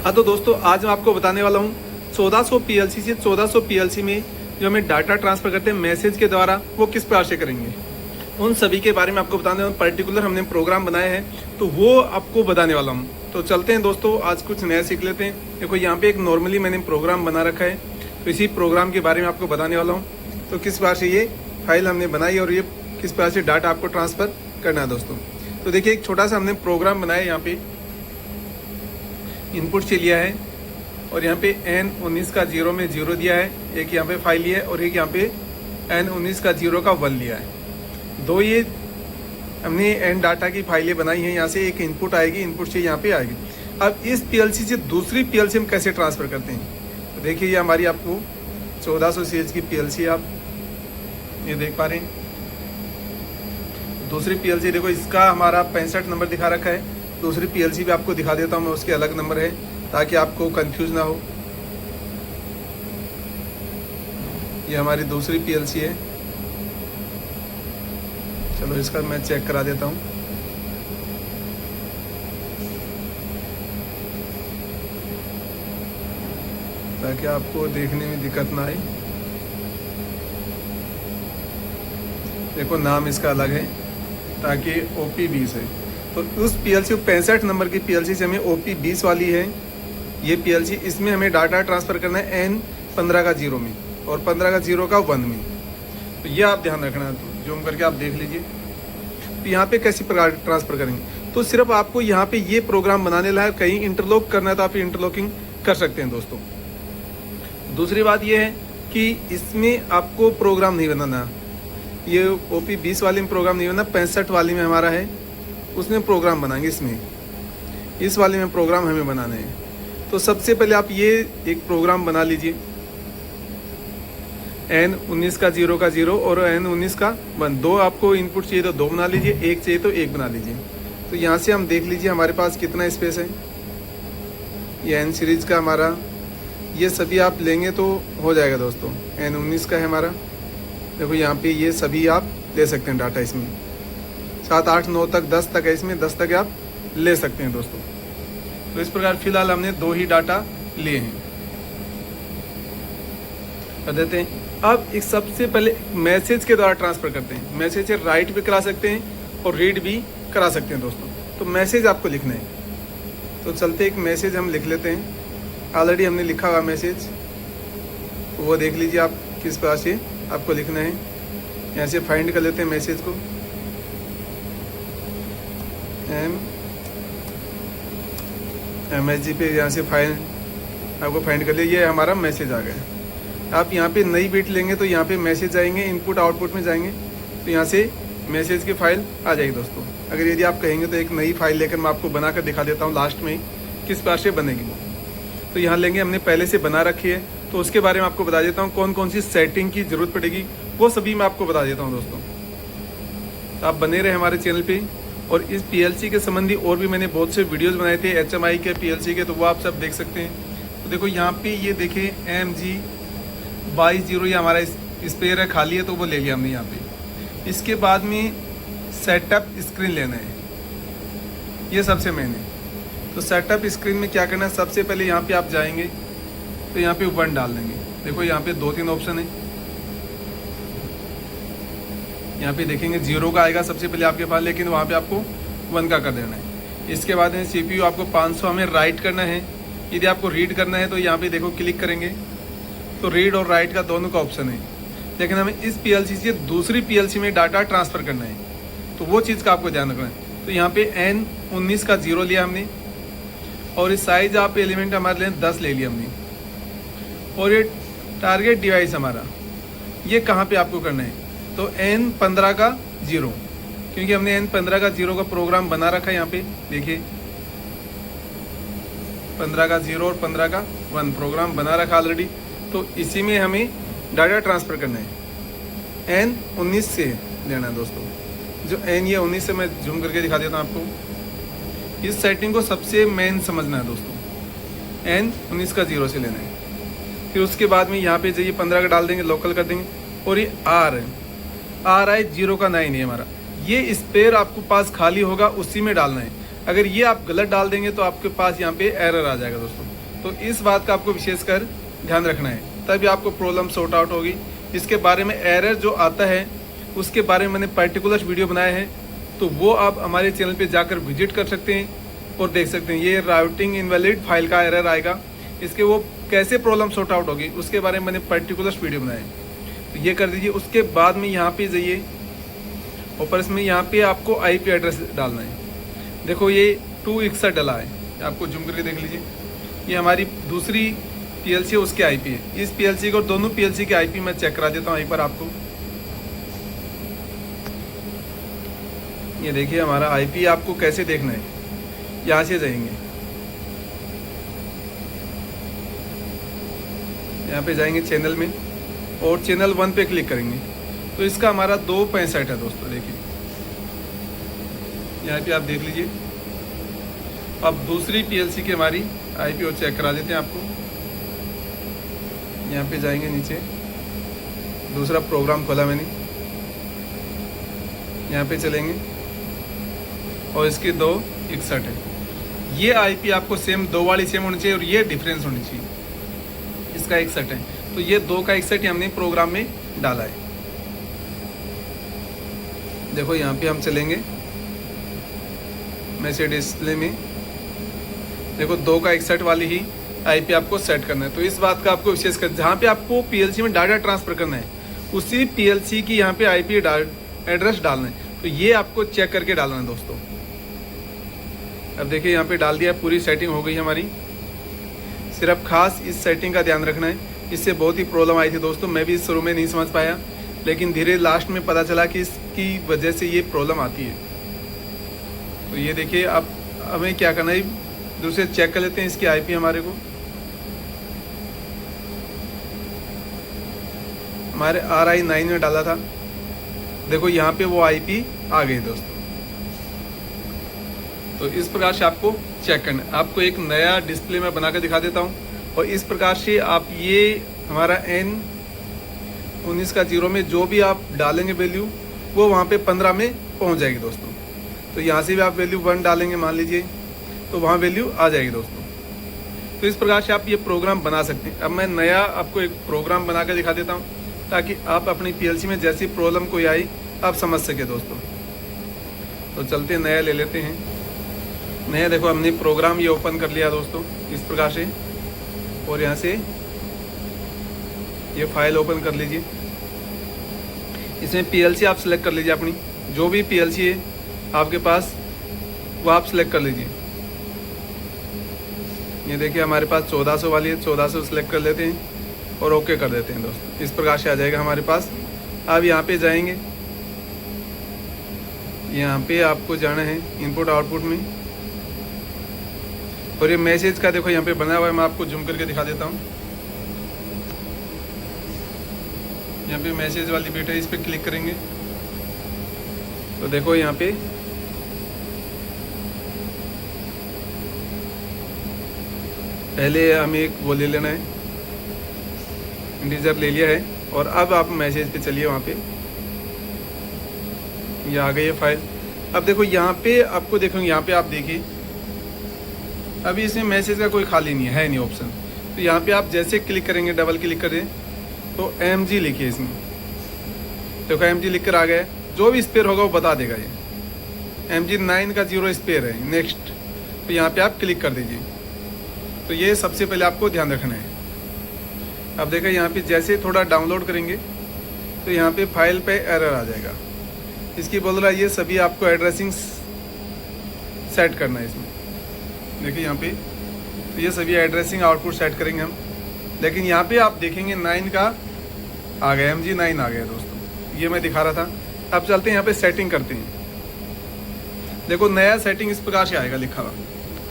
हाँ तो दोस्तों, आज मैं आपको बताने वाला हूँ 1400 पीएलसी से 1400 पीएलसी में जो हमें डाटा ट्रांसफर करते हैं मैसेज के द्वारा, वो किस प्रकार से करेंगे, उन सभी के बारे में आपको बताने वाला हूँ। पर्टिकुलर हमने प्रोग्राम बनाए हैं तो वो आपको बताने वाला हूँ। तो चलते हैं दोस्तों, आज कुछ नया सीख लेते हैं। देखो यहाँ पे एक नॉर्मली मैंने प्रोग्राम बना रखा है, तो इसी प्रोग्राम के बारे में आपको बताने वाला हूँ। तो किस प्रकार से ये फाइल हमने बनाई और ये किस प्रकार से डाटा आपको ट्रांसफर करना है दोस्तों। तो देखिए, एक छोटा सा हमने प्रोग्राम बनाया, यहाँ पे इनपुट से लिया है और यहाँ पे N19 का 0 में 0 दिया है, एक यहाँ पे फाइल लिया है और एक यहाँ पे N19 का 0 का 1 लिया है। दो ये हमने N डाटा की फाइलें बनाई हैं। यहाँ से एक इनपुट आएगी, इनपुट से यहाँ पे आएगी। अब इस पीएलसी से दूसरी पीएलसी हम कैसे ट्रांसफ़र करते हैं, तो देखिए ये हमारी आपको 1400 सीएच की पीएलसी आप ये देख पा रहे हैं। दूसरी पीएलसी देखो, इसका हमारा 65 नंबर दिखा रखा है। दूसरी पीएलसी भी आपको दिखा देता हूँ मैं, उसके अलग नंबर है ताकि आपको कंफ्यूज ना हो। ये हमारी दूसरी पीएलसी है। चलो इसका मैं चेक करा देता हूँ। ताकि आपको देखने में दिक्कत ना आए। देखो नाम इसका अलग है ताकि OP20 है। तो उस पीएलसी 65 नंबर की पीएलसी से हमें OP20 वाली है ये पीएलसी, इसमें हमें डाटा ट्रांसफ़र करना है N15 का 0 में और 15 का 0 का 1 में। तो ये आप ध्यान रखना, तो जूम करके आप देख लीजिए। तो यहाँ पे कैसी प्रकार ट्रांसफ़र करेंगे, तो सिर्फ आपको यहाँ पे ये प्रोग्राम बनाने लायक, कहीं इंटरलॉक करना है तो आप इंटरलॉकिंग कर सकते हैं दोस्तों। दूसरी बात ये है कि इसमें आपको प्रोग्राम नहीं बनाना, ये OP20 वाले में प्रोग्राम नहीं बनाना, 65 वाली में हमारा है उसमें प्रोग्राम बनाएंगे। इसमें इस वाले में प्रोग्राम हमें बनाने हैं। तो सबसे पहले आप ये एक प्रोग्राम बना लीजिए, N19 का 0 का 0 और N19 का 1। दो आपको इनपुट चाहिए तो दो बना लीजिए, एक चाहिए तो एक बना लीजिए। तो यहाँ से हम देख लीजिए हमारे पास कितना स्पेस है। ये N सीरीज़ का हमारा, ये सभी आप लेंगे तो हो जाएगा दोस्तों। N19 का है हमारा, देखो यहाँ पे ये सभी आप ले सकते हैं डाटा। इसमें 7, 8, 9 तक 10 तक है, इसमें 10 तक आप ले सकते हैं दोस्तों। तो इस प्रकार फिलहाल हमने 2 ही डाटा लिए हैं, कर देते हैं। अब एक सबसे पहले मैसेज के द्वारा ट्रांसफ़र करते हैं। मैसेज से राइट भी करा सकते हैं और रीड भी करा सकते हैं दोस्तों। तो मैसेज आपको लिखना है, तो चलते एक मैसेज हम लिख लेते हैं। ऑलरेडी हमने लिखा हुआ मैसेज, वो देख लीजिए आप किस प्रकार से आपको लिखना है। यहाँ से फाइंड कर लेते हैं मैसेज को, MSG पे यहाँ से फाइंड आपको फाइंड कर लिया। ये हमारा मैसेज आ गया। आप यहाँ पे नई बिट लेंगे तो यहाँ पे मैसेज आएंगे, इनपुट आउटपुट में जाएंगे तो यहाँ से मैसेज की फाइल आ जाएगी दोस्तों। अगर यदि आप कहेंगे तो एक नई फाइल लेकर मैं आपको बना कर दिखा देता हूँ लास्ट में किस प्रकार से बनेगी वो। तो यहाँ लेंगे, हमने पहले से बना रखी है तो उसके बारे में आपको बता देता हूँ। कौन कौन सी सेटिंग की ज़रूरत पड़ेगी वो सभी मैं आपको बता देता हूँ दोस्तों। तो आप बने रहे हमारे चैनल पर। और इस पीएलसी के संबंधी और भी मैंने बहुत से वीडियोस बनाए थे HMI के पीएलसी के, तो वो आप सब देख सकते हैं। तो देखो यहाँ पे ये देखिए MG22 ये हमारा स्पेयर है, खाली है तो वो ले लिया हमने यहाँ पे। इसके बाद में सेटअप स्क्रीन लेना है, ये सबसे मेन है। तो सेटअप स्क्रीन में क्या करना है, सबसे पहले यहाँ पे आप जाएंगे तो यहाँ पे 1 डाल देंगे। देखो यहाँ पे 2-3 ऑप्शन है, यहाँ पे देखेंगे 0 का आएगा सबसे पहले आपके पास, लेकिन वहाँ पे आपको 1 का कर देना है। इसके बाद में CPU आपको 500 हमें राइट करना है। यदि आपको रीड करना है तो यहाँ पे देखो क्लिक करेंगे तो रीड और राइट का दोनों का ऑप्शन है। लेकिन हमें इस पीएलसी से दूसरी पीएलसी में डाटा ट्रांसफ़र करना है, तो वो चीज़ का आपको ध्यान रखना है। तो यहाँ पे N19 का 0 लिया हमने और इस साइज आप एलिमेंट हमारे लिए 10 ले लिया हमने। और ये टारगेट डिवाइस हमारा, ये कहाँ पर आपको करना है, तो N15 का 0, क्योंकि हमने N15 का 0 का प्रोग्राम बना रखा है। यहाँ पे देखिए 15 का 0 और 15 का 1 प्रोग्राम बना रखा ऑलरेडी। तो इसी में हमें डाटा ट्रांसफ़र करना है। N19 से लेना है दोस्तों। जो N ये 19 से मैं जूम करके दिखा देता हूँ आपको। इस सेटिंग को सबसे मेन समझना है दोस्तों। N19 का 0 से लेना है। फिर उसके बाद में यहाँ पे जाइए 15 का डाल देंगे, लोकल कर देंगे। और ये R है 0 का 9 है हमारा। ये स्पेयर आपको पास खाली होगा उसी में डालना है। अगर ये आप गलत डाल देंगे तो आपके पास यहाँ पे एरर आ जाएगा दोस्तों। तो इस बात का आपको विशेषकर ध्यान रखना है, तभी आपको प्रॉब्लम सॉर्ट आउट होगी। इसके बारे में एरर जो आता है उसके बारे में मैंने पर्टिकुलर वीडियो बनाए हैं, तो वो आप हमारे चैनल पे जाकर विजिट कर सकते हैं और देख सकते हैं। ये राउटिंग इनवैलिड फाइल का एरर आएगा, इसके वो कैसे प्रॉब्लम सॉर्ट आउट होगी उसके बारे में मैंने पर्टिकुलर वीडियो बनाए हैं, तो ये कर दीजिए। उसके बाद में यहाँ पे जाइए ऊपर, इसमें यहाँ पे आपको IP एड्रेस डालना है। देखो ये 261 डला है, आपको जूम करके देख लीजिए। ये हमारी दूसरी PLC है, उसके IP है। इस PLC को और दोनों PLC के IP मैं चेक करा देता हूँ एक बार आपको। ये देखिए हमारा IP आपको कैसे देखना है, यहाँ से जाएंगे, यहाँ पे जाएंगे चैनल में और चैनल 1 पे क्लिक करेंगे तो इसका हमारा 265 है दोस्तों। देखिए यहाँ पे आप देख लीजिए। अब दूसरी PLC की हमारी IP और चेक करा देते हैं आपको। यहाँ पे जाएंगे नीचे, दूसरा प्रोग्राम खोला मैंने, यहाँ पे चलेंगे और इसकी 261 है। ये IP आपको सेम 2 वाली सेम होनी चाहिए और ये डिफरेंस होनी चाहिए। इसका 61 है तो ये 2 का 61 हमने प्रोग्राम में डाला है। देखो यहाँ पे हम चलेंगे मैसेज डिस्प्ले में, देखो 2 का 61 वाली ही IP आपको सेट करना है। तो इस बात का आपको विशेष कर, जहाँ पे आपको PLC में डाटा ट्रांसफर करना है उसी PLC की यहाँ पे IP एड्रेस डालना है, तो ये आपको चेक करके डालना है दोस्तों। अब देखिए यहाँ पे डाल दिया, पूरी सेटिंग हो गई हमारी। सिर्फ खास इस सेटिंग का ध्यान रखना है, इससे बहुत ही प्रॉब्लम आई थी दोस्तों। मैं भी शुरू में नहीं समझ पाया, लेकिन धीरे लास्ट में पता चला कि इसकी वजह से ये प्रॉब्लम आती है। तो ये देखिए अब हमें क्या करना है, दूसरे चेक कर लेते हैं इसकी IP हमारे को। हमारे RI9 में डाला था, देखो यहाँ पे वो IP आ गई दोस्तों। तो इस प्रकार से आपको चेक करना है। आपको एक नया डिस्प्ले में बना कर दिखा देता हूँ, और इस प्रकार से आप ये हमारा N19 का 0 में जो भी आप डालेंगे वैल्यू वो वहाँ पे 15 में पहुँच जाएगी दोस्तों। तो यहाँ से भी आप वैल्यू 1 डालेंगे मान लीजिए तो वहाँ वैल्यू आ जाएगी दोस्तों। तो इस प्रकार से आप ये प्रोग्राम बना सकते हैं। अब मैं नया आपको एक प्रोग्राम बना कर दिखा देता हूँ ताकि आप अपनी PLC में जैसी प्रॉब्लम कोई आई आप समझ सके दोस्तों। तो चलते नया ले लेते हैं। नया देखो हमने प्रोग्राम ये ओपन कर लिया दोस्तों इस प्रकार से, और यहाँ से ये फाइल ओपन कर लीजिए। इसमें PLC आप सेलेक्ट कर लीजिए, अपनी जो भी PLC है आपके पास वो आप सेलेक्ट कर लीजिए। ये देखिए हमारे पास 1400 वाली है, 1400 सेलेक्ट कर लेते हैं और ओके कर देते हैं दोस्तों। इस प्रकार से आ जाएगा हमारे पास। अब यहाँ पे जाएंगे, यहाँ पे आपको जाना है इनपुट आउटपुट में, और ये मैसेज का देखो यहाँ पे बना हुआ है, मैं आपको जूम करके दिखा देता हूँ। यहाँ पे मैसेज वाली बिट है, इस पर क्लिक करेंगे तो देखो यहाँ पे पहले हमें एक वो ले लेना है, इंटीजर ले लिया है, और अब आप मैसेज पे चलिए। वहाँ पे ये आ गई है फाइल। अब देखो यहाँ पे आपको देखोगे, यहाँ पे आप देखिए अभी इसमें मैसेज का कोई खाली नहीं है नहीं ऑप्शन। तो यहाँ पे आप जैसे क्लिक करेंगे, डबल क्लिक करें तो MG लिखिए इसमें, देखो MG लिख कर आ गया। जो भी स्पेयर होगा वो बता देगा। ये MG9 का 0 स्पेयर है, नेक्स्ट। तो यहाँ पे आप क्लिक कर दीजिए। तो ये सबसे पहले आपको ध्यान रखना है। अब देखो यहाँ पे जैसे थोड़ा डाउनलोड करेंगे तो यहाँ पे फाइल पे एरर आ जाएगा। इसकी बोल रहा है ये सभी आपको एड्रेसिंग सेट करना है इसमें। देखिए यहाँ पे तो ये सभी एड्रेसिंग आउटपुट सेट करेंगे हम, लेकिन यहाँ पे आप देखेंगे 9 का आ गया, MG9 आ गया दोस्तों। ये मैं दिखा रहा था। अब चलते हैं यहाँ पे सेटिंग करते हैं। देखो नया सेटिंग इस प्रकार से आएगा लिखा हुआ,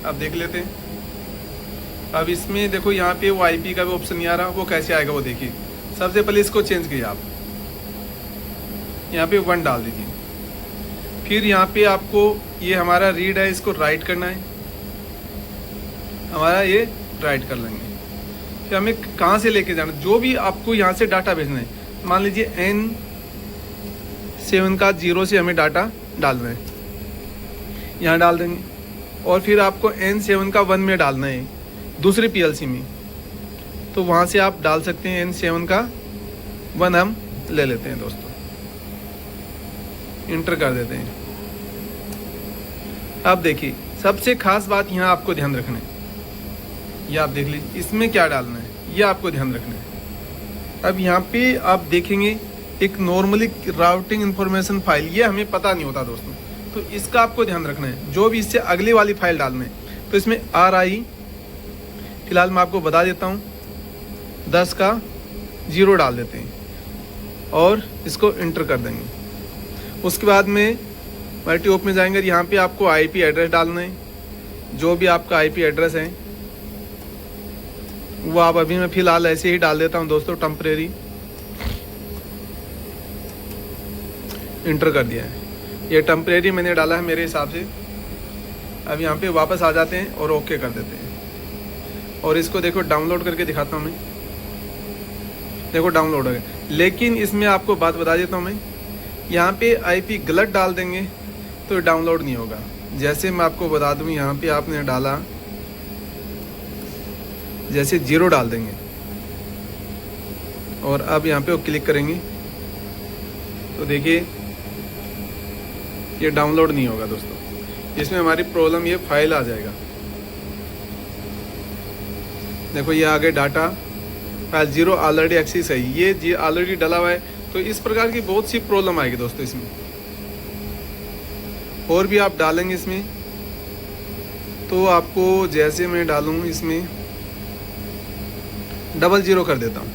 आप देख लेते हैं। अब इसमें देखो यहाँ पे वो IP का भी ऑप्शन नहीं आ रहा, वो कैसे आएगा वो देखिए। सबसे पहले इसको चेंज कीजिए आप, यहाँ पे 1 डाल दीजिए। फिर यहाँ पे आपको ये हमारा रीड है, इसको राइट करना है, हमारा ये राइट कर लेंगे। फिर हमें कहाँ से लेके जाना, जो भी आपको यहाँ से डाटा भेजना है, मान लीजिए N7 का 0 से हमें डाटा डालना है, यहाँ डाल देंगे। और फिर आपको N7 का 1 में डालना है दूसरी PLC में, तो वहाँ से आप डाल सकते हैं। N7 का 1 हम ले लेते हैं दोस्तों, इंटर कर देते हैं। अब देखिए सबसे खास बात यहाँ आपको ध्यान रखना है, ये आप देख लीजिए इसमें क्या डालना है, ये आपको ध्यान रखना है। अब यहाँ पे आप देखेंगे एक नॉर्मली राउटिंग इन्फॉर्मेशन फाइल, ये हमें पता नहीं होता दोस्तों, तो इसका आपको ध्यान रखना है। जो भी इससे अगली वाली फाइल डालना है, तो इसमें RI फिलहाल मैं आपको बता देता हूँ 10 का 0 डाल देते हैं और इसको इंटर कर देंगे। उसके बाद में मल्टी ओप में जाएंगे, यहाँ पे आपको IP एड्रेस डालना है। जो भी आपका IP एड्रेस है वो आप अभी मैं फ़िलहाल ऐसे ही डाल देता हूँ दोस्तों, टेम्परेरी, इंटर कर दिया है। ये टेम्परेरी मैंने डाला है मेरे हिसाब से। अब यहाँ पे वापस आ जाते हैं और ओके कर देते हैं और इसको देखो डाउनलोड करके दिखाता हूँ मैं। देखो डाउनलोड हो गया, लेकिन इसमें आपको बात बता देता हूँ मैं, यहाँ पे IP गलत डाल देंगे तो डाउनलोड नहीं होगा। जैसे मैं आपको बता दूँ, यहाँ पे आपने डाला जैसे 0 डाल देंगे और अब यहाँ पे वो क्लिक करेंगे तो देखिए ये डाउनलोड नहीं होगा दोस्तों, इसमें हमारी प्रॉब्लम, ये फाइल आ जाएगा। देखो ये आगे डाटा फाइल 0 ऑलरेडी एक्सेस है, ये ऑलरेडी डला हुआ है। तो इस प्रकार की बहुत सी प्रॉब्लम आएगी दोस्तों इसमें। और भी आप डालेंगे इसमें तो आपको, जैसे मैं डालूँ इसमें 00 कर देता हूँ,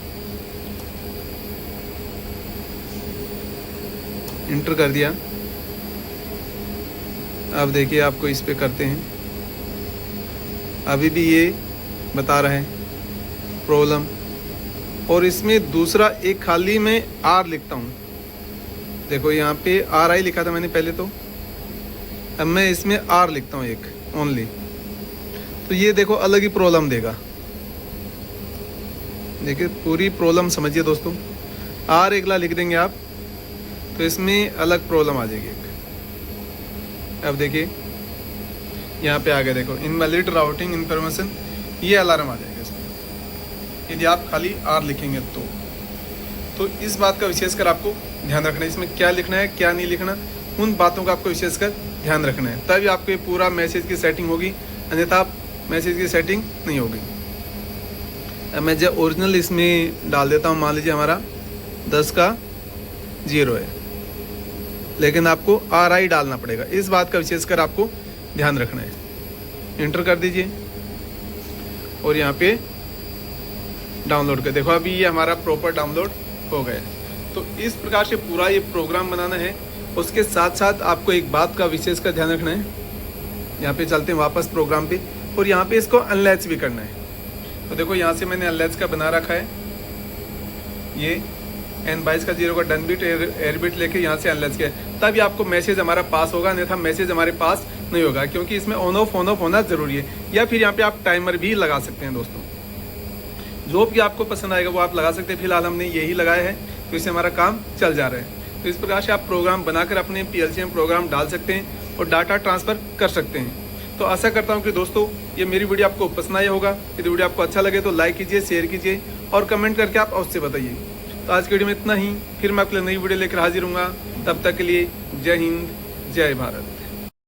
इंटर कर दिया। अब देखिए आपको इस पे करते हैं, अभी भी ये बता रहा है प्रॉब्लम। और इसमें दूसरा एक खाली मैं R लिखता हूँ, देखो यहाँ पे RI लिखा था मैंने पहले, तो अब मैं इसमें R लिखता हूँ एक ओनली, तो ये देखो अलग ही प्रॉब्लम देगा। देखिए पूरी प्रॉब्लम समझिए दोस्तों, R अगला लिख देंगे आप तो इसमें अलग प्रॉब्लम आ जाएगी एक। अब देखिए यहाँ पे आ गया, देखो इनवैलिड राउटिंग इन्फॉर्मेशन, ये अलार्म आ जाएगा इसमें यदि आप खाली R लिखेंगे तो इस बात का विशेषकर आपको ध्यान रखना है, इसमें क्या लिखना है क्या नहीं लिखना, उन बातों का आपको विशेषकर ध्यान रखना है, तभी आपको ये पूरा मैसेज की सेटिंग होगी, अन्यथा मैसेज की सेटिंग नहीं होगी। अब मैं जो ओरिजिनल इसमें डाल देता हूँ, मान लीजिए हमारा 10 का 0 है, लेकिन आपको RI डालना पड़ेगा, इस बात का विशेषकर आपको ध्यान रखना है। इंटर कर दीजिए और यहाँ पे डाउनलोड कर, देखो अभी ये हमारा प्रॉपर डाउनलोड हो गया है। तो इस प्रकार से पूरा ये प्रोग्राम बनाना है। उसके साथ साथ आपको एक बात का विशेष का ध्यान रखना है, यहाँ पे चलते हैं वापस प्रोग्राम पे, और यहाँ पे इसको अनलैच भी करना है। तो देखो यहाँ से मैंने अनलैच का बना रखा है, ये N22 का 0 का डन बिट एयर बिट लेके यहाँ से अनलैच किया, तभी आपको मैसेज हमारा पास होगा, अन्यथा मैसेज हमारे पास नहीं होगा, क्योंकि इसमें ऑन ऑफ होना जरूरी है। या फिर यहाँ पे आप टाइमर भी लगा सकते हैं दोस्तों, जो भी आपको पसंद आएगा वो आप लगा सकते हैं। फिलहाल हमने यही लगाया है, तो इससे हमारा काम चल जा रहा है। तो इस प्रकार से आप प्रोग्राम बनाकर अपने PLC में प्रोग्राम डाल सकते हैं और डाटा ट्रांसफ़र कर सकते हैं। तो आशा करता हूँ कि दोस्तों ये मेरी वीडियो आपको पसंद आया होगा। यदि वीडियो आपको अच्छा लगे तो लाइक कीजिए, शेयर कीजिए और कमेंट करके आप अवश्य बताइए। तो आज की वीडियो में इतना ही, फिर मैं आपके लिए नई वीडियो लेकर हाजिर हूँगा। तब तक के लिए जय हिंद, जय भारत।